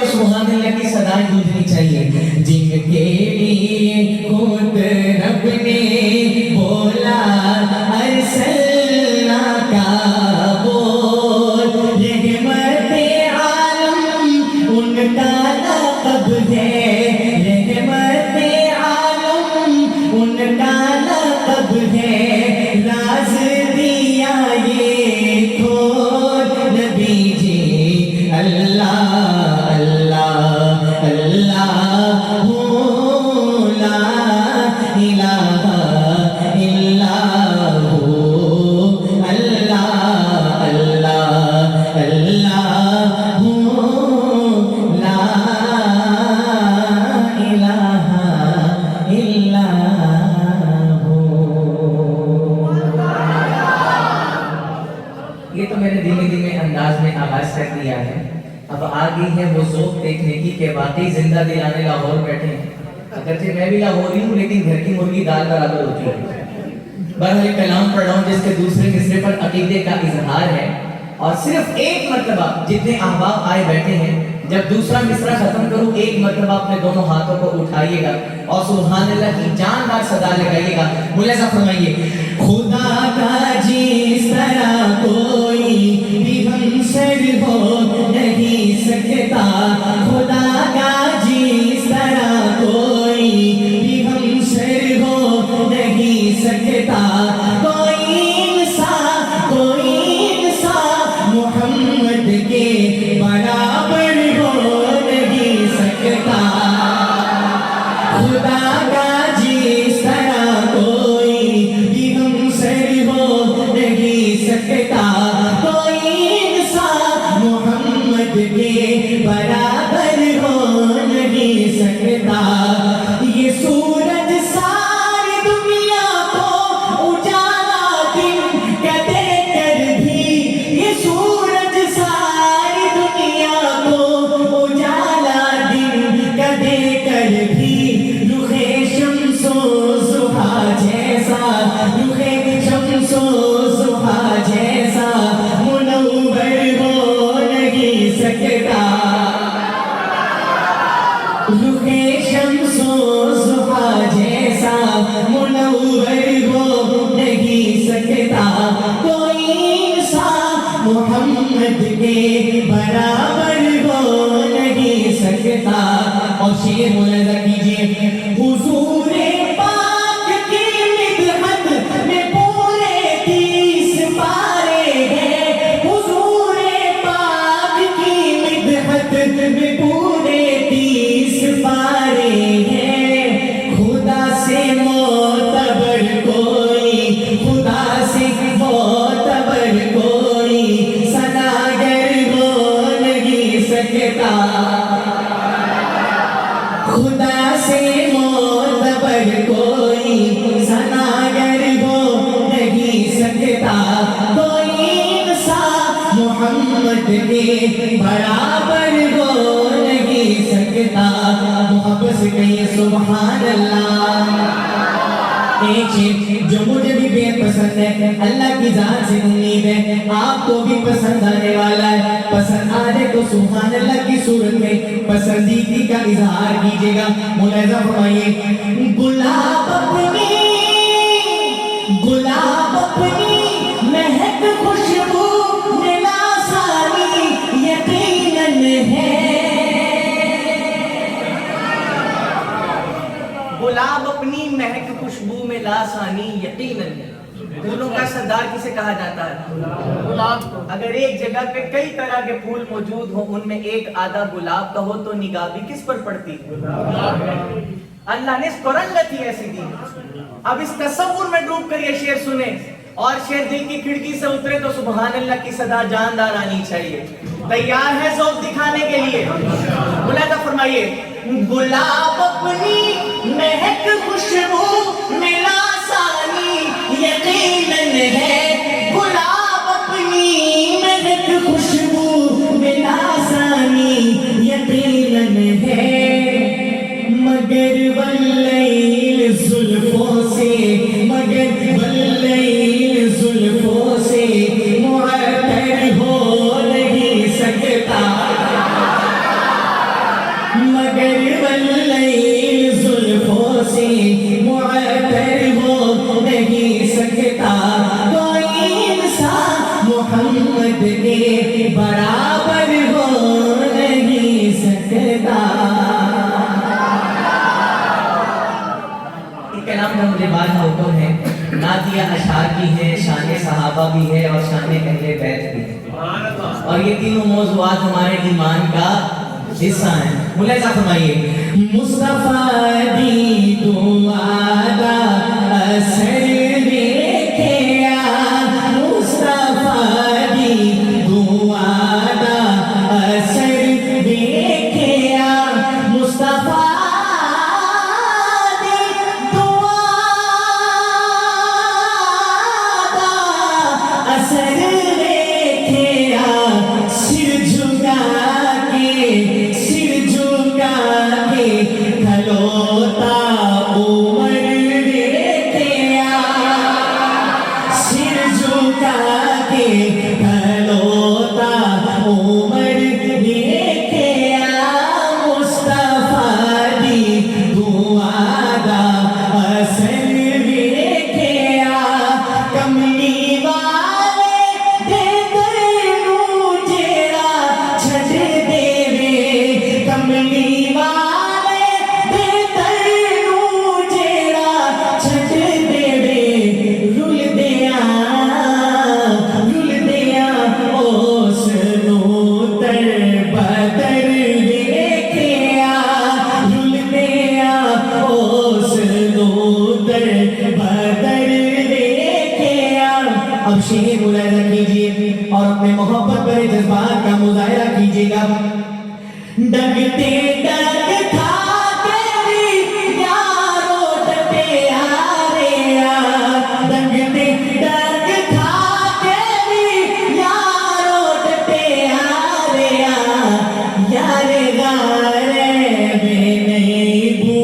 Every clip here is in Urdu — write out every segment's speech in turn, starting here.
تو سبحان اللہ کی صدائیں گونجنی چاہیے. جن کے لیے خود رب نے بولا ارسلنا کا بول, رحمت عالم ان کا لقب ہے, رحمت عالم ان کا لقب ہے, راز دیا یہ کھول نبی جی اللہ اللہ اللہ ہو لا الہ الا ہو اللہ اللہ اللہ ہو لا الہ الا ہو. یہ تو میں نے دھیمے دھیمے انداز میں آغاز کر دیا ہے. اب آ گئی ہے وہ ذوق دیکھنے کی کہ واقعی زندہ دلانے لاہور بیٹھے ہیں. اگرچہ میں بھی لاہوری ہوں لیکن گھر کی مرغی دال برابر ہوتی ہے. بہرحال کلام پڑھ رہا ہوں جس کے دوسرے مصرے پر عقیدے کا اظہار ہے, اور صرف ایک مرتبہ جتنے احباب آئے بیٹھے ہیں, جب دوسرا مصرع ختم کروں ایک مرتبہ اپنے دونوں ہاتھوں کو اٹھائیے گا اور سبحان اللہ کی جاندار صدا لگائیے گا. ملاحظہ فرمائیے, خدا کا جس طرح کوئی بھی ہمسر ہو نہیں سکتا, خدا کا جس طرح کوئی بھی ہمسر ہو نہیں سکتا, کوئی انسان محمد کے برابر ہو نہیں سکتا, خدا کا جس طرح کوئی بھی ہمسر ہو نہیں سکتا, کوئی انسان محمد کے برابر ہو نہیں سکتا. یہ سورج ساری دنیا کو اجالا دن کا دے کر بھی, یہ سورج ساری دنیا کو اجالا دن کا دے کر بھی, رخ شمس و ضحیٰ جیسا, رخ شمس و ضحیٰ جیسا منور ہو نہیں سکتا, رخ شمس و ضحیٰ جیسا منور ہو نہیں سکتا, کوئی انسان محمد کے برابر ہو نہیں سکتا. اور شعر ملاحظہ کیجیے, حضور پاک کی مدحت میں پورے 30 پارے ہیں, حضور پاک کی مدحت میں پورے 30 پارے ہیں. خدا سے معتبر کوئی, خدا سے معتبر کوئی ثناگر ہو نہیں سکتا, خدا سے معتبر کوئی ثناگر ہو نہیں سکتا, کوئی انسان محمد کے برابر ہو نہیں سکتا. محبت سے کہیے سبحان اللہ. ایک چیز جو مجھے بھی بے پسند ہے, اللہ کی ذات سے امید ہے آپ کو بھی پسند آنے والا ہے. پسند آنے تو سبحان اللہ کی صورت میں پسندیدگی کا اظہار کیجیے گا. ملاحظہ فرمائیے, گلاب اپنی مہک خوشبو میں لاسانی یقیناً ہے, گلاب اپنی مہک خوشبو میں لاسانی یقیناً ہے. پھولوں کا سردار کسے کہا جاتا ہے؟ گلاب کو. اگر ایک جگہ پہ کئی طرح کے پھول موجود ہوں, ان میں ایک آدھا گلاب کا ہو تو نگاہ بھی کس پر پڑتی؟ اللہ نے اس کو رنگت ہی ایسی دی. اب اس تصور میں ڈوب کر یہ شعر سنیں, اور شعر دل کی کھڑکی سے اترے تو سبحان اللہ کی صدا جاندار آنی چاہیے. تیار ہے ذوق دکھانے کے لیے؟ ملاحظہ فرمائیے, گلاب اپنی مہک خوشبو میں لاسانی یقیناً ہے, گلاب اپنی مہک خوشبو میں لاسانی یقیناً ہے, مگر واللیل زلفوں سے, مگر واللیل زلفوں سے معطر ہو نہیں سکتا, برابر ہو نہیں سکتا. یہ کلام کا مجھے بعد موقع ہے. نعتیہ اشعار بھی ہے, شان صحابہ بھی ہے اور شان اہل بیت بھی ہے, اور یہ تینوں موضوعات ہمارے ایمان کا حصہ ہیں. ملاحظہ فرمائیے. مصطفیٰ دی دعا دا اثر دیکھیا, مصطفیٰ دی دعا دا اثر دیکھیا, مصطفیٰ دی دعا دا اثر دیکھیا. سر جھکا کے کھلوتا عمر دیکھیا, سر جھکا کے کھلوتا عمر دیکھیا, مصطفیٰ دی دعا دا اثر دیکھیا. کملی والے دے تینوں جیڑا چھڈ دیوے, کملی والے دے تینوں جیڑا چھڈ دیوے, رل دیاں اس نوں تر بدر دیکھیا, رل دیاں اس نوں تر بدر دیکھیا. اب شعر ملاحظہ کیجیے اور اپنے محبت پر جذبات کا مظاہرہ کیجیے گا. ڈگتے ڈگ کھا کے بھی یارو ڈٹے آرے آ, ڈگتے ڈگ کھا کے بھی یارو ڈٹے آرے آ, یار غارے بے نہیں بو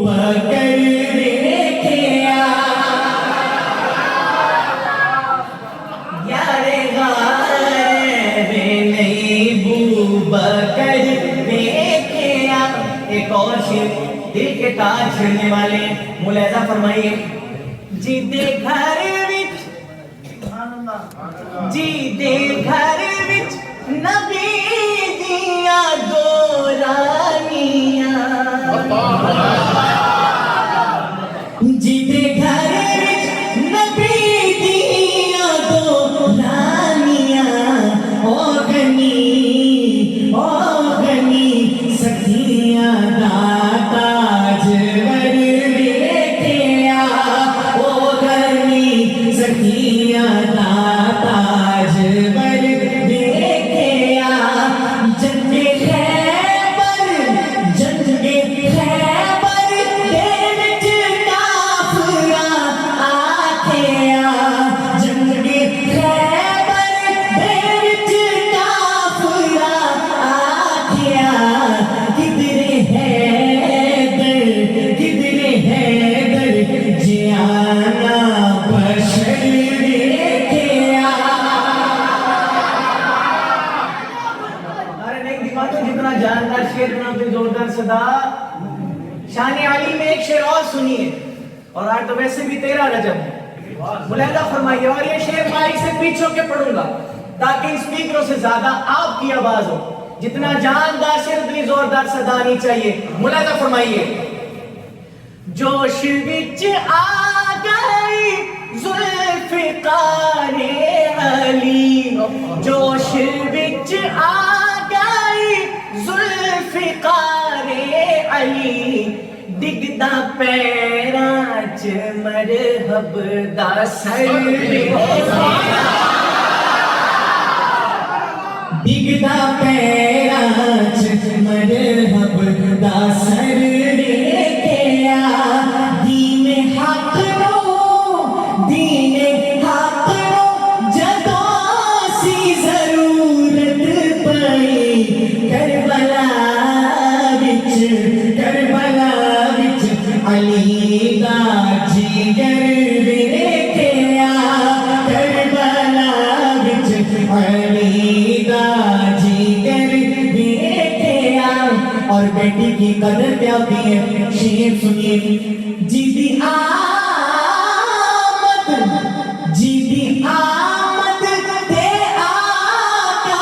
پکڑ دیکھیا, یار غارے بے نہیں بو پکڑ دیکھیا. ایک اور شعر دل کے تاج چھڑنے والے. ملاحظہ فرمائیے. جی دے گھر وچ, جی دے گھر وچ نبی دیاں دو رانیاں, جی دے گھر وچ نبی دیاں دو رانیاں, او غنی سکھیاں دا تاجور دیکھیا, او غنی سکھیاں دا تاجور دیکھیا. جنگ خیبر دے وچ کافراں آکھیا, جنگ خیبر دے وچ کافراں آکھیا, کدھر حیدر جیانا بشر دیکھیا. ارے نہیں دکھا تو جتنا جاندار شعر اتنا پہ زوردار صدا. شان علی میں ایک شعر اور سنیے, اور آج تو ویسے بھی 13 رجب ہے. ملاحظہ فرمائیے, اور یہ شعر مائک سے پیچھو کے پڑھوں گا تاکہ اسپیکروں سے زیادہ آپ کی آواز ہو. جتنا جاندار شعر اتنی زوردار صدا آنی چاہیے. ملاحظہ فرمائیے. جوش وچ آ گئی ذوالفقار علی, جوش وچ آ گئی ذوالفقار علی, ڈگدا پیراں چ مرحب دا سر دیکھیا, ڈگدا پیراں چ مرحب دا سر دیکھیا. دین حق نو جدوں سی ضرورت پئی, کربلا وچ علی دا جگر دیکھیا, کربلا وچ علی دا جگر دیکھیا. اور بیٹی کی قدر کیا ہوتی ہے, شعر سنیے. جی دی آمد تے آقا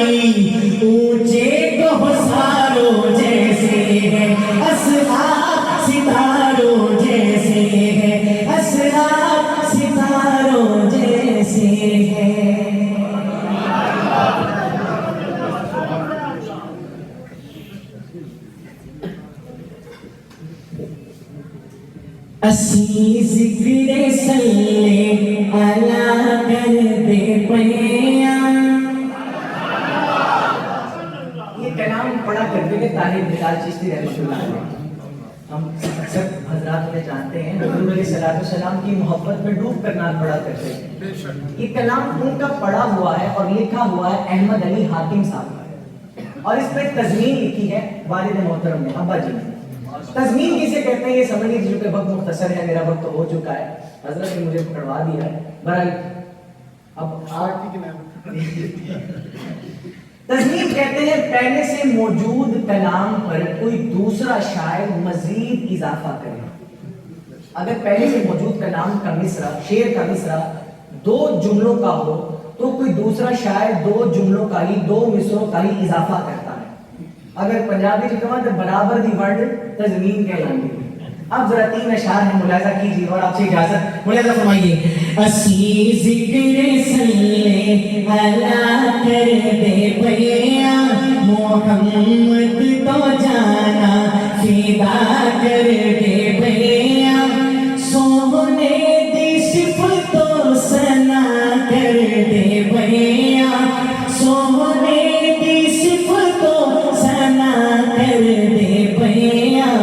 علی اونچے کوہساروں جیسے ہے اصحاب ستاروں جیسے ہے اصحاب ستاروں جیسے ہے اسی ذکر صلی اللہ کر دے پیاں. یہ کلام پڑھا کرتے تھے طاہر بلال چشتی رحمۃ اللہ علیہ. ہم اکثر حضرات میں جانتے ہیں حضور علیہ الصلوۃ والسلام کی محبت میں ڈوب کر نعت پڑھا کرتے ہیں. یہ کلام ان کا پڑھا ہوا ہے اور لکھا ہوا ہے احمد علی حاتم صاحب کا, اور اس پہ تضمین لکھی ہے والد محترم نے, ابا جی نے. تضمین کسے کہتے ہیں یہ سمجھ لیجیے, چونکہ وقت مختصر ہے, میرا وقت ہو چکا ہے, حضرت نے مجھے پڑھوا دیا ہے. بہرحال اب تضمین کہتے ہیں پہلے سے موجود کلام پر کوئی دوسرا شاعر مزید اضافہ کرے. اگر پہلے سے موجود کلام کا مصرع, شعر کا مصرع 2 جملوں کا ہو تو کوئی دوسرا شاعر 2 جملوں کا ہی 2 مصروں کا ہی اضافہ کرتا ہے. اگر پنجابی جو کہا تو برابر دی ورڈ تضمین کہلائیں گے. اب ذرا 3 اشعار ہیں, ملاحظہ کیجیے اور آپ سے اجازت. ملاحظہ فرمائیے. اسی ذکر صلی اللہ کر دے پیاں محمد تو جانا فدا کر دے پیاں سونے دی صفتوں سنا کر دے پیاں سونے دی صفتوں سنا کر دے پیاں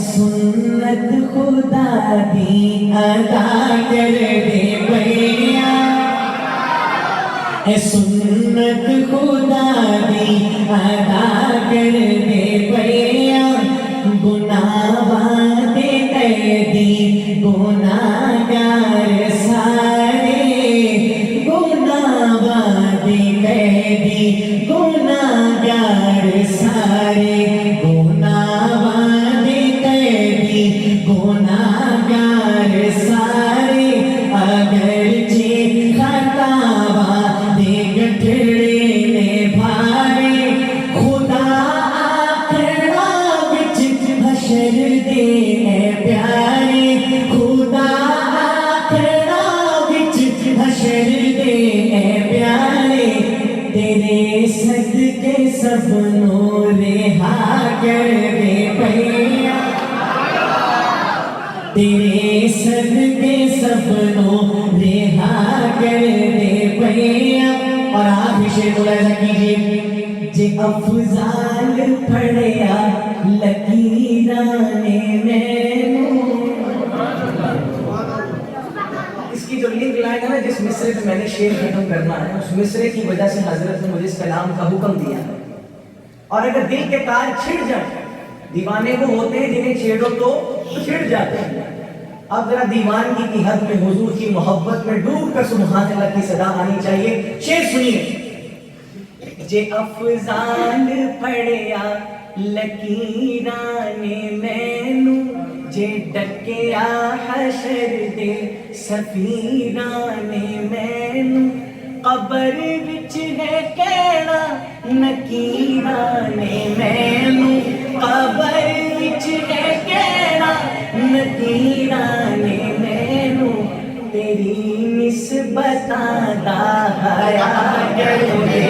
سنت خدا دی ادا کر دے پیاں سنت خدا دی ادا کر دے پیاں گناہ وعدے قیدی گناہگار سارے گناہ وعدے قیدی گناہگار سارے گناہ وعدے قیدی گناہگار سارے اگرچہ خطا وعدے گٹھڑے نے بھارے خدا آخرا وچ حشر دے اے پیارے خدا آخرا وچ حشر دے اے پیارے تیرے صدقے سب نو رہا کر دے پیاں تیرے صدقے سب نو رہا کر دے پیاں. اور آپ بھی شعر ملاحظہ کیجیے. جے افضال پڑھیا لکیراں نے مینوں. اس کی جو لنک لائن ہے نا, جس مصرے پہ میں نے شعر ختم کرنا ہے, اس مصرے کی وجہ سے حضرت نے مجھے اس کلام کا حکم دیا ہے. اور اگر دل کے تار چھڑ جائیں, دیوانے وہ ہوتے ہیں جنہیں چھیڑو تو چھڑ جاتے ہیں. اب ذرا دیوانگی کی حد میں حضور کی محبت میں ڈوب کر سبحان اللہ کی صدا آنی چاہیے. شعر سنیے. جے افضال پڑھیا لکیراں نے مینوں جے ڈکیا حشر دے سفیراں نے مینوں قبر وچ ہے کہنا نکیراں نے مینوں قبر وچ ہے کہنا نکیراں نے مینوں تیری نسبتاں دا حیا کر دے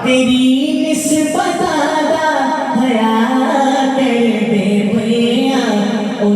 تیری نسبتاں دا حیا کر دے پیاں او